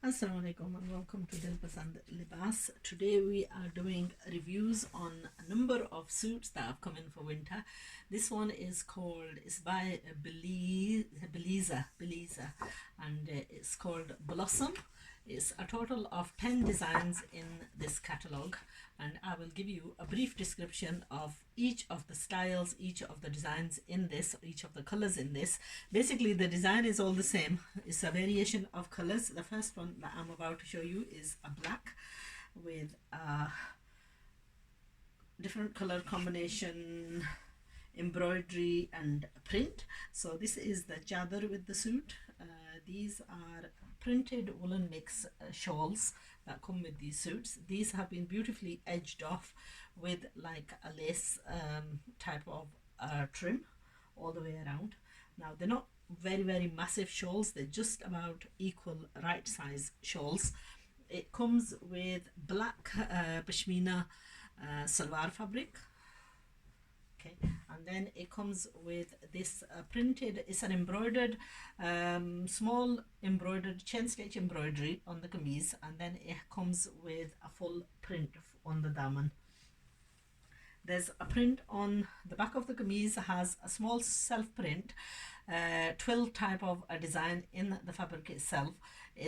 Assalamu alaikum and welcome to Dilpasand Libas. Today we are doing reviews on a number of suits that have come in for winter. This one is by BelliZa, and it's called Blossom. It's a total of 10 designs in this catalogue, and I will give you a brief description of each of the styles, each of the designs in this, each of the colors in this. Basically the design is all the same. It's a variation of colors. The first one that I'm about to show you is a black with a different color combination, embroidery and print. So this is the chadar with the suit. These are printed woolen mix shawls that come with these suits. These have been beautifully edged off with like a lace type of trim all the way around. Now they're not very massive shawls, they're just about equal right size shawls. It comes with black pashmina salwar fabric. Okay, and then it comes with this printed, it's an embroidered small embroidered chain stitch embroidery on the kameez, and then it comes with a full print on the daman. There's a print on the back of the kameez, has a small self print twill type of a design in the fabric itself.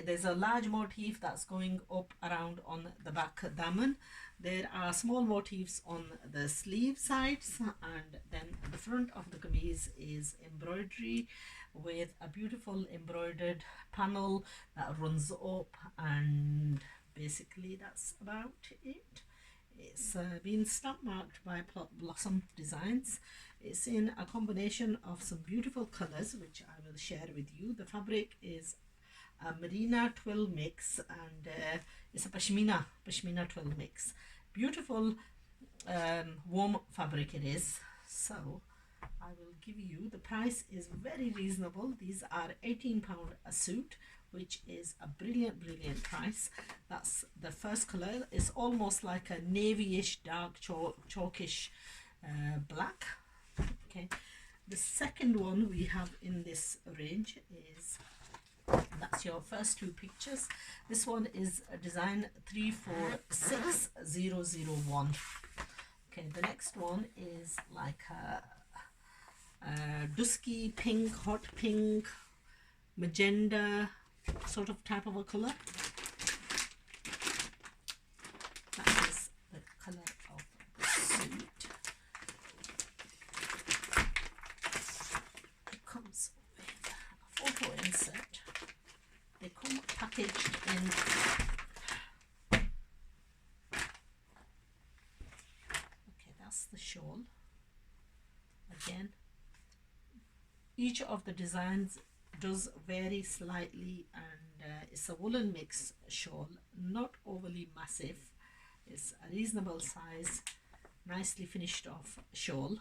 There's a large motif that's going up around on the back daman. There are small motifs on the sleeve sides, and then the front of the kameez is embroidery with a beautiful embroidered panel that runs up, and basically that's about it. It's been stamp marked by Blossom Designs. It's in a combination of some beautiful colors which I will share with you. The fabric is a merino twill mix, and it's a pashmina twill mix. Beautiful warm fabric it is. So I will give you, the price is very reasonable. These are £18 a suit, which is a brilliant price. That's the first color. It's almost like a navy-ish dark chalkish black. Okay, the second one we have in this range is, that's your first two pictures. This one is a design 346001. Okay, the next one is like a dusky pink, hot pink, magenta sort of type of a color. That is the color of the suit. It comes with a photo insert. They come packaged in that's the shawl. Again, each of the designs does vary slightly, and it's a woolen mix shawl, not overly massive. It's a reasonable size, nicely finished off shawl.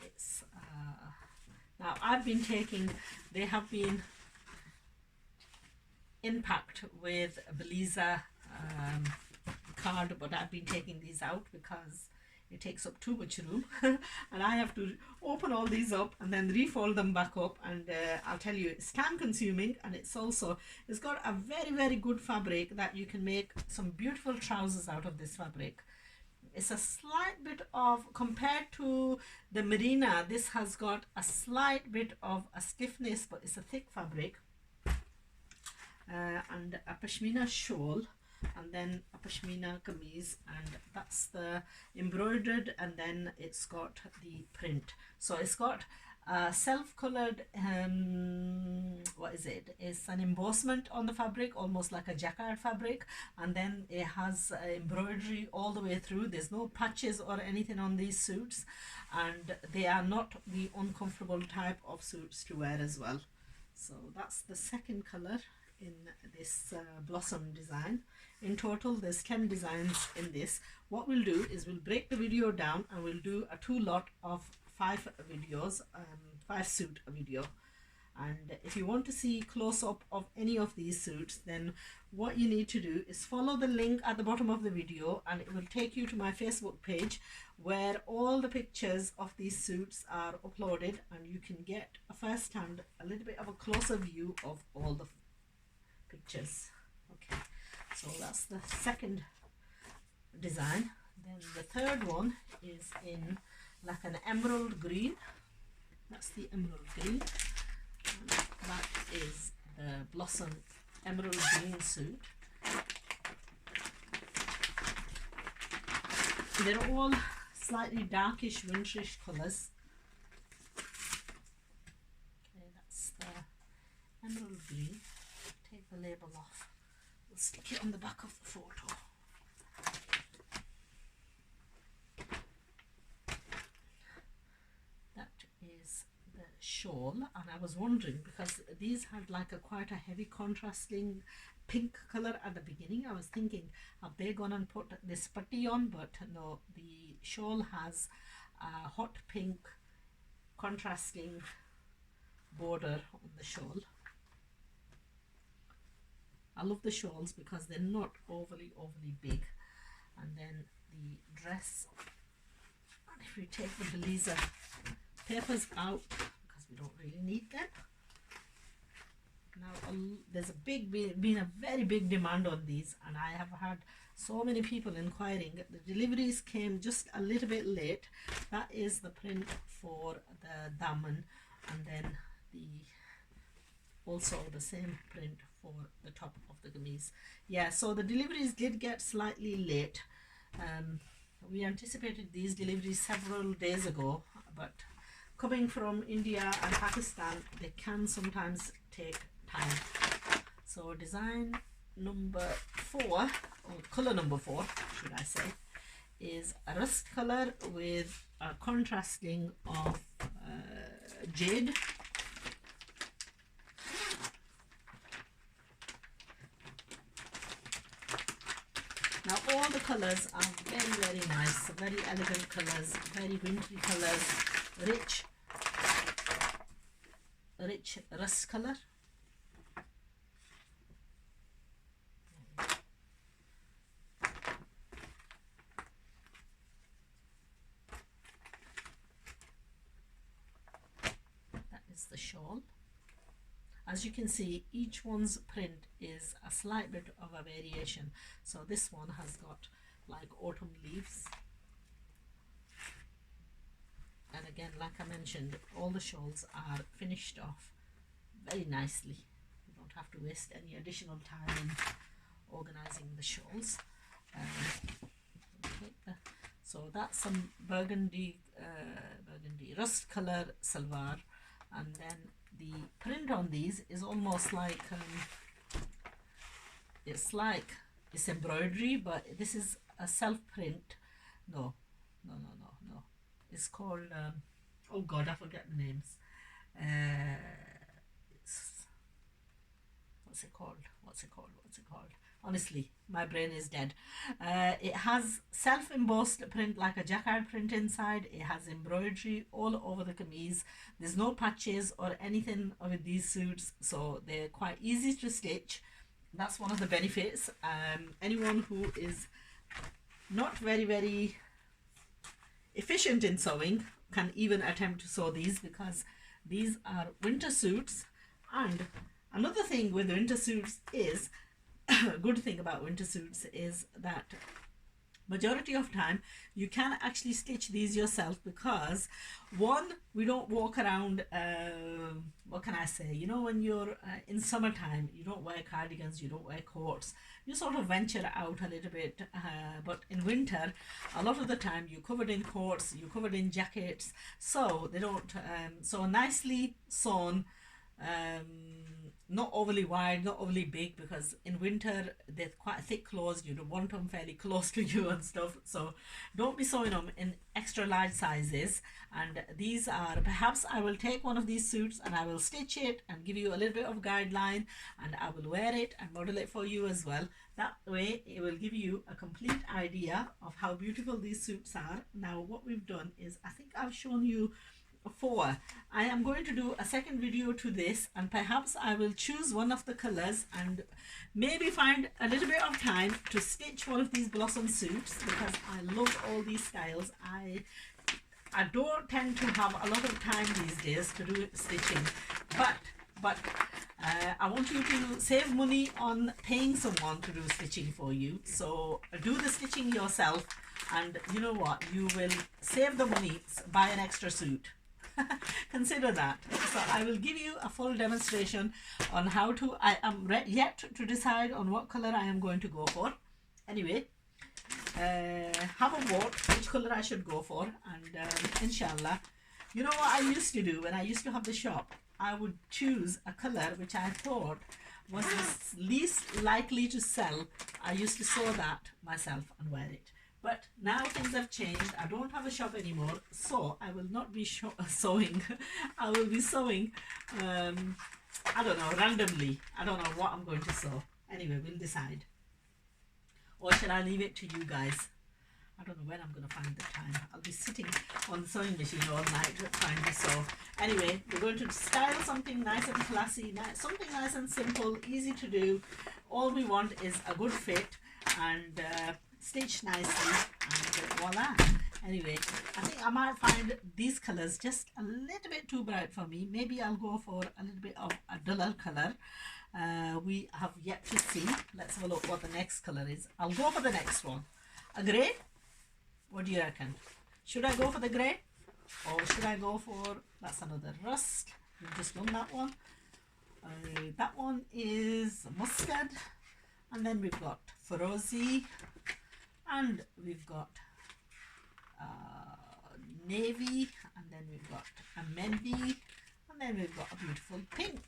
It's now I've been taking, they have been in packed with BelliZa card, but I've been taking these out because it takes up too much room and I have to open all these up and then refold them back up, and I'll tell you, it's time consuming, and it's got a very good fabric that you can make some beautiful trousers out of this fabric. It's a slight bit of, compared to the merino, this has got a slight bit of a stiffness, but it's a thick fabric. And a pashmina shawl, and then a pashmina kameez, and that's the embroidered, and then it's got the print. So it's got self-colored what is it, it's an embossment on the fabric, almost like a jacquard fabric, and then it has embroidery all the way through. There's no patches or anything on these suits, and they are not the uncomfortable type of suits to wear as well. So that's the second color in this Blossom design. In total there's 10 designs in this. What we'll do is we'll break the video down and we'll do a 2 lot of 5 videos, 5 suit video. And if you want to see close-up of any of these suits, then what you need to do is follow the link at the bottom of the video, and it will take you to my Facebook page where all the pictures of these suits are uploaded, and you can get a first-hand, a little bit of a closer view of all the pictures. Okay, so that's the second design. Then the third one is in like an emerald green. That's the emerald green. And that is the blossom emerald green suit. They're all slightly darkish winterish colours. Okay, that's the emerald green. Take the label off. We'll stick it on the back of the photo. That is the shawl, and I was wondering because these had like a quite a heavy contrasting pink color at the beginning. I was thinking, have they gone and put this putty on? But no, the shawl has a hot pink contrasting border on the shawl. I love the shawls because they're not overly big. And then the dress, and if we take the BelliZa papers out because we don't really need them. Now there's been a very big demand on these, and I have had so many people inquiring. The deliveries came just a little bit late. That is the print for the daman, and then also the same print for the top of the kameez. Yeah, so the deliveries did get slightly late. We anticipated these deliveries several days ago, but coming from India and Pakistan, they can sometimes take time. So design number 4, or color number 4 should I say, is a rust color with a contrasting of jade. Now all the colors are very nice, very elegant colors, very wintry colors, rich rust color. That is the shawl. As you can see, each one's print is a slight bit of a variation. So this one has got like autumn leaves. And again, like I mentioned, all the shawls are finished off very nicely. You don't have to waste any additional time in organizing the shawls. So that's some burgundy rust color salwar, and then the print on these is almost like it's embroidery, but this is a self print. No, it's called oh god, I forget the names. What's it called? Honestly, my brain is dead. It has self-embossed print like a jacquard print inside. It has embroidery all over the kameez. There's no patches or anything with these suits, so they're quite easy to stitch. That's one of the benefits. Anyone who is not very efficient in sewing can even attempt to sew these, because these are winter suits. And another thing with winter suits is a good thing about winter suits is that majority of time you can actually stitch these yourself, because one, we don't walk around what can I say, you know, when you're in summertime, you don't wear cardigans, you don't wear coats, you sort of venture out a little bit, but in winter a lot of the time you're covered in coats, you're covered in jackets, so they don't so nicely sewn, not overly wide, not overly big, because in winter they're quite thick clothes, you don't want them fairly close to you and stuff, so don't be sewing them in extra large sizes. And these are, perhaps I will take one of these suits and I will stitch it and give you a little bit of guideline, and I will wear it and model it for you as well. That way it will give you a complete idea of how beautiful these suits are. Now what we've done is, I think I've shown you 4. I am going to do a second video to this, and perhaps I will choose one of the colors and maybe find a little bit of time to stitch one of these blossom suits, because I love all these styles. I don't tend to have a lot of time these days to do stitching, but I want you to save money on paying someone to do stitching for you. So do the stitching yourself, and you know what, you will save the money, buy an extra suit. Consider that. So I will give you a full demonstration on how to. I am yet to decide on what color I am going to go for. Anyway, have a vote which color I should go for, and inshallah. You know what I used to do when I used to have the shop? I would choose a color which I thought was the least likely to sell. I used to sew that myself and wear it. But now things have changed. I don't have a shop anymore, so I will not be sewing. I will be sewing, I don't know, randomly. I don't know what I'm going to sew. Anyway, we'll decide. Or shall I leave it to you guys? I don't know when I'm going to find the time. I'll be sitting on the sewing machine all night trying to sew. Anyway, we're going to style something nice and classy, something nice and simple, easy to do. All we want is a good fit and stitch nicely, and voila. Anyway, I think I might find these colors just a little bit too bright for me. Maybe I'll go for a little bit of a duller color. We have yet to see. Let's have a look what the next color is. I'll go for the next one. A grey? What do you reckon? Should I go for the grey, or should I go for, that's another rust, we've just done that one. That one is mustard, and then we've got Ferozi, and we've got navy, and then we've got a mendi, and then we've got a beautiful pink,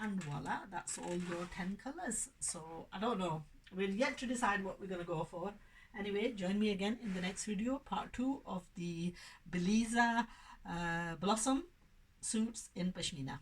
and voila, that's all your 10 colors. So I don't know, we're yet to decide what we're going to go for. Anyway, join me again in the next video, part 2 of the BelliZa blossom suits in Pashmina.